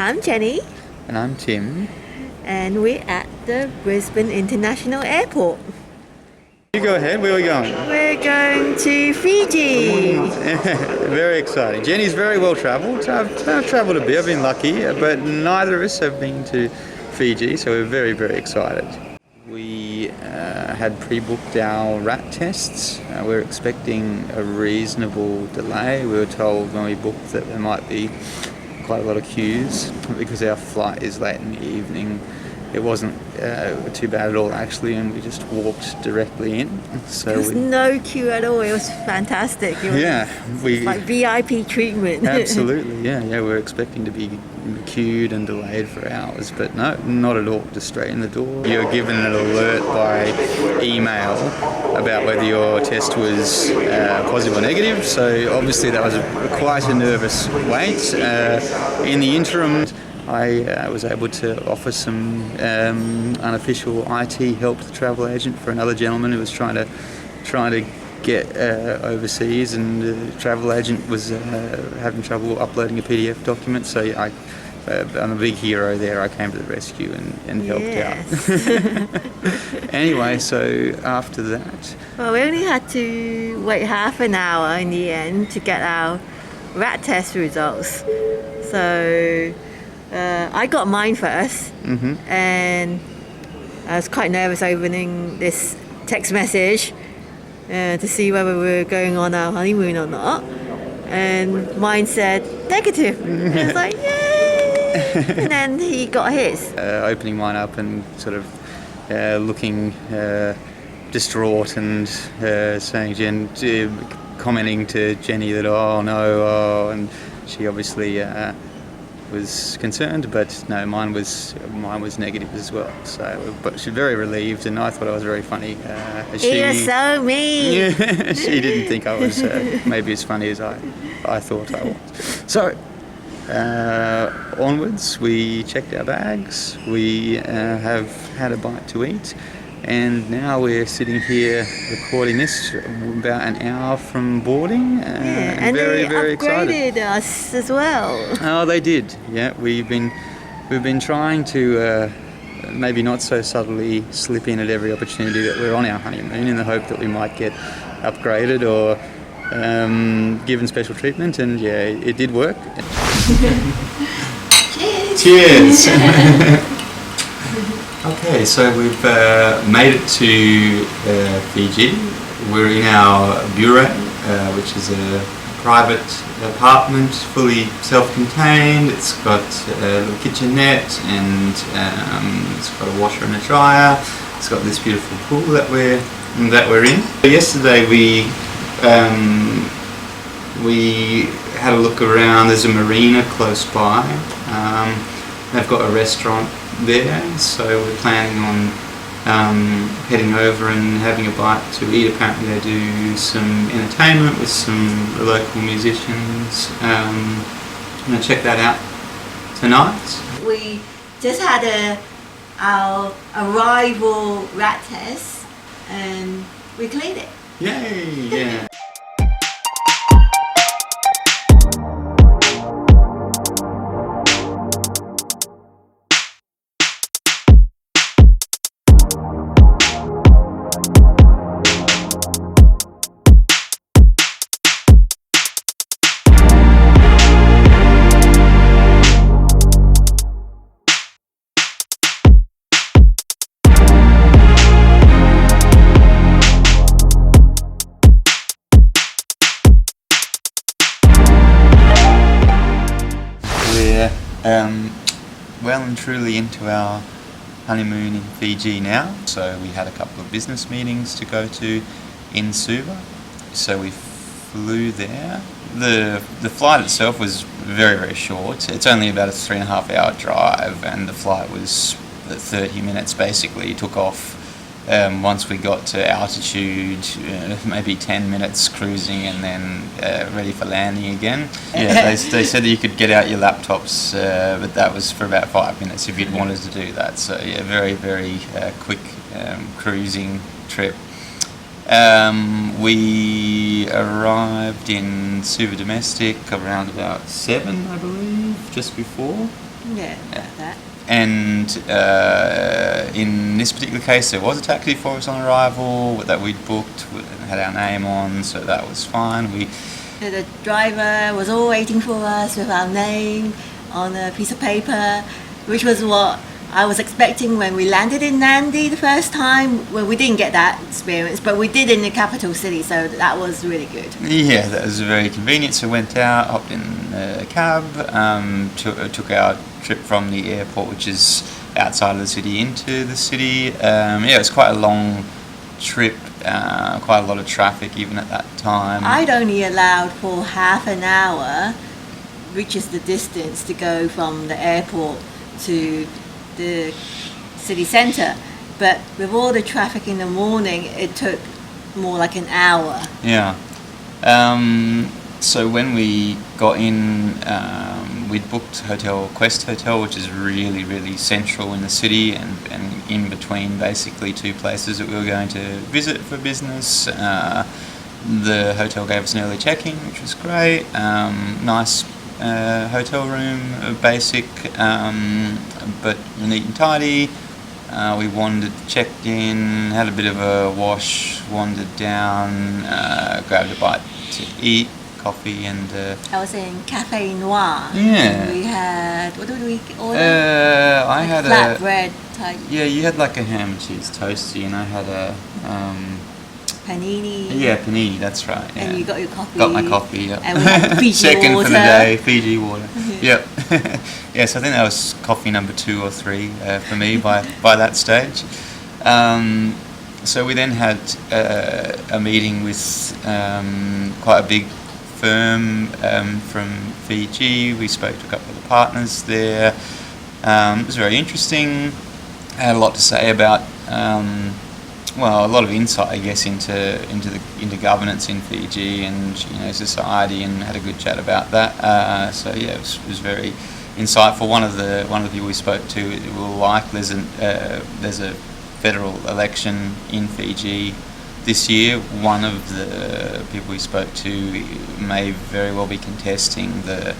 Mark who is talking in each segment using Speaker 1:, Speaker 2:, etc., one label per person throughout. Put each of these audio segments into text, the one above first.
Speaker 1: I'm Jenny,
Speaker 2: And I'm Tim.
Speaker 1: and we're at the Brisbane International Airport.
Speaker 2: You go ahead, where are we going?
Speaker 1: We're going to Fiji.
Speaker 2: Very exciting. Jenny's very well travelled. I've travelled a bit, I've been lucky, but neither of us have been to Fiji, so we're very, very excited. We had pre-booked our rat tests. We're expecting a reasonable delay. We were told when we booked that there might be quite a lot of queues because our flight is late in the evening. It wasn't too bad at all actually, and we just walked directly in. So
Speaker 1: There was no queue at all. It was fantastic. It was like VIP treatment.
Speaker 2: Absolutely, yeah. We're expecting to be queued and delayed for hours, but no, not at all. Just straight in the door. You're given an alert by email about whether your test was positive or negative. So obviously that was quite a nervous wait. In the interim, I was able to offer some unofficial IT help to the travel agent for another gentleman who was trying to get overseas, and the travel agent was having trouble uploading a PDF document. So I'm a big hero there. I came to the rescue and helped out. Anyway, so after that,
Speaker 1: Well, we only had to wait half an hour in the end to get our rat test results. So I got mine first, and I was quite nervous opening this text message to see whether we were going on our honeymoon or not. And mine said negative. I was like, yay! And then he got his.
Speaker 2: Opening mine up and sort of looking distraught and saying, commenting to Jenny that, oh no, and she obviously was concerned, but no, mine was negative as well. So, but she's very relieved, and I thought I was very funny.
Speaker 1: You're so mean.
Speaker 2: Yeah, she didn't think I was maybe as funny as I thought I was. So onwards, we checked our bags. We have had a bite to eat, and now we're sitting here recording this about an hour from boarding.
Speaker 1: And
Speaker 2: very,
Speaker 1: they
Speaker 2: very
Speaker 1: upgraded
Speaker 2: excited.
Speaker 1: us as well.
Speaker 2: Oh, they did. Yeah, we've been trying to maybe not so subtly slip in at every opportunity that we're on our honeymoon, in the hope that we might get upgraded or given special treatment. And yeah, it did work.
Speaker 1: Cheers!
Speaker 2: Cheers! Okay, so we've made it to Fiji. We're in our bureau, which is a private apartment, fully self-contained. It's got a little kitchenette, and it's got a washer and a dryer. It's got this beautiful pool that we're in. Yesterday we had a look around. There's a marina close by. They've got a restaurant there, so we're planning on heading over and having a bite to eat. Apparently they do some entertainment with some local musicians. I'm going to check that out tonight.
Speaker 1: We just had our arrival rat test, and we cleared it.
Speaker 2: Yay! Yeah. Well and truly into our honeymoon in Fiji now. So we had a couple of business meetings to go to in Suva. So we flew there. The flight itself was very, very short. It's only about a 3.5 hour drive, and the flight was 30 minutes basically. Took off once we got to altitude, maybe 10 minutes cruising, and then ready for landing again. Yeah, they said that you could get out your laptops, but that was for about 5 minutes if you'd wanted to do that. So yeah, very, very quick cruising trip. We arrived in Suva Domestic around about 7, I believe, just before.
Speaker 1: Yeah, about that.
Speaker 2: And in this particular case, there was a taxi for us on arrival that we'd booked, had our name on, so that was fine.
Speaker 1: The driver was all waiting for us with our name on a piece of paper, which was what I was expecting when we landed in Nadi the first time. Well, we didn't get that experience, but we did in the capital city, so that was really good.
Speaker 2: Yeah, that was very convenient. So went out, hopped in a cab, took our trip from the airport, which is outside of the city, into the city. It was quite a long trip, quite a lot of traffic even at that time.
Speaker 1: I'd only allowed for half an hour, which is the distance to go from the airport to the city centre, but with all the traffic in the morning, it took more like an hour.
Speaker 2: Yeah. So when we got in, we'd booked Quest Hotel, which is really, really central in the city and in between basically two places that we were going to visit for business. The hotel gave us an early check-in, which was great. Nice hotel room, basic, but neat and tidy. We wandered, checked in, had a bit of a wash, wandered down, grabbed a bite to eat, coffee and...
Speaker 1: I was in Cafe Noir.
Speaker 2: Yeah.
Speaker 1: We had, what did we order?
Speaker 2: I had
Speaker 1: flatbread type.
Speaker 2: Yeah, you had like a ham and cheese toasty, and I had a...
Speaker 1: panini.
Speaker 2: Yeah, panini, that's right. Yeah.
Speaker 1: And you got your coffee.
Speaker 2: Got my coffee, yep.
Speaker 1: And we had Fiji
Speaker 2: Second
Speaker 1: water.
Speaker 2: for the day, Fiji water. Yep. Yeah, so I think that was coffee number 2 or 3 for me by that stage. So we then had a meeting with quite a big firm from Fiji. We spoke to a couple of the partners there. It was very interesting. I had a lot to say about a lot of insight, I guess, into governance in Fiji and society, and had a good chat about that. So yeah, it was very insightful. One of the people we spoke to, there's a federal election in Fiji this year. One of the people we spoke to may very well be contesting the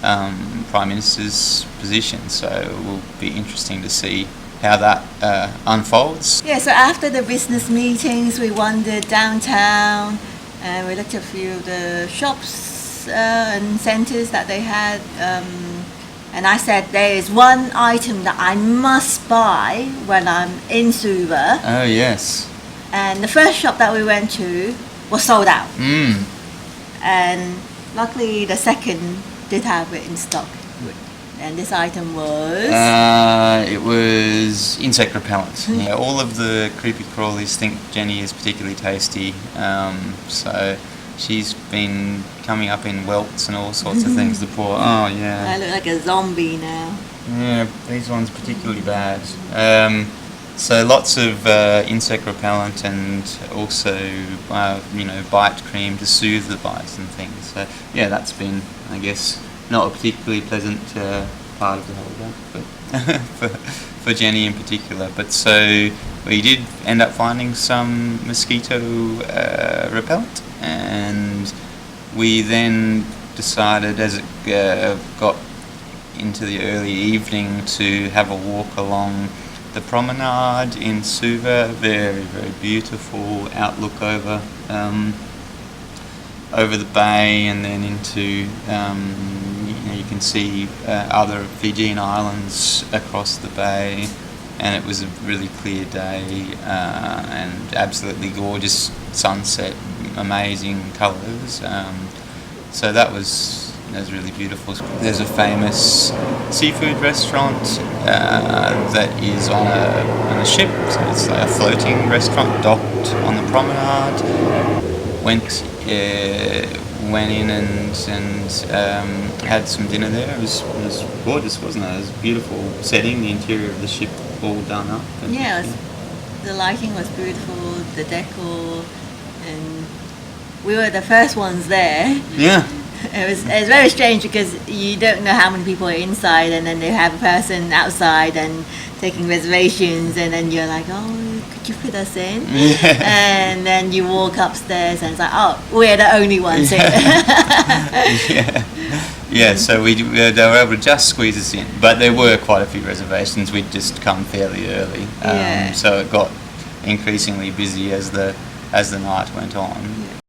Speaker 2: Prime Minister's position. So it will be interesting to see how that unfolds.
Speaker 1: Yeah, so after the business meetings, we wandered downtown and we looked at a few of the shops and centres that they had. And I said, there is one item that I must buy when I'm in Suva.
Speaker 2: Oh, yes.
Speaker 1: And the first shop that we went to was sold out. And luckily the second did have it in stock. And this item was...
Speaker 2: it was insect repellent. Yeah, all of the creepy crawlies think Jenny is particularly tasty. So she's been coming up in welts and all sorts of things. The poor... Oh, yeah.
Speaker 1: I look like a zombie now.
Speaker 2: Yeah, these ones particularly bad. So lots of insect repellent and also, bite cream to soothe the bites and things. So yeah, that's been, I guess, not a particularly pleasant part of the holiday, but for Jenny in particular. But so we did end up finding some mosquito repellent, and we then decided, as it got into the early evening, to have a walk along the promenade in Suva. Very, very beautiful outlook over the bay, and then into you can see other Fijian islands across the bay, and it was a really clear day and absolutely gorgeous sunset, amazing colours. So that was really beautiful. There's a famous seafood restaurant that is on a ship, so it's like a floating restaurant docked on the promenade. Went in and had some dinner there. It was gorgeous, wasn't it? It was a beautiful setting, the interior of the ship all done up.
Speaker 1: Yeah, the lighting was beautiful, the decor, and we were the first ones there.
Speaker 2: Yeah.
Speaker 1: It was very strange because you don't know how many people are inside, and then they have a person outside and taking reservations, and then you're like, oh, could you put us in?
Speaker 2: Yeah.
Speaker 1: And then you walk upstairs and it's like, oh, we're the only ones here.
Speaker 2: Yeah. Yeah, so they were able to just squeeze us in, but there were quite a few reservations. We'd just come fairly early,
Speaker 1: Yeah.
Speaker 2: so it got increasingly busy as the night went on.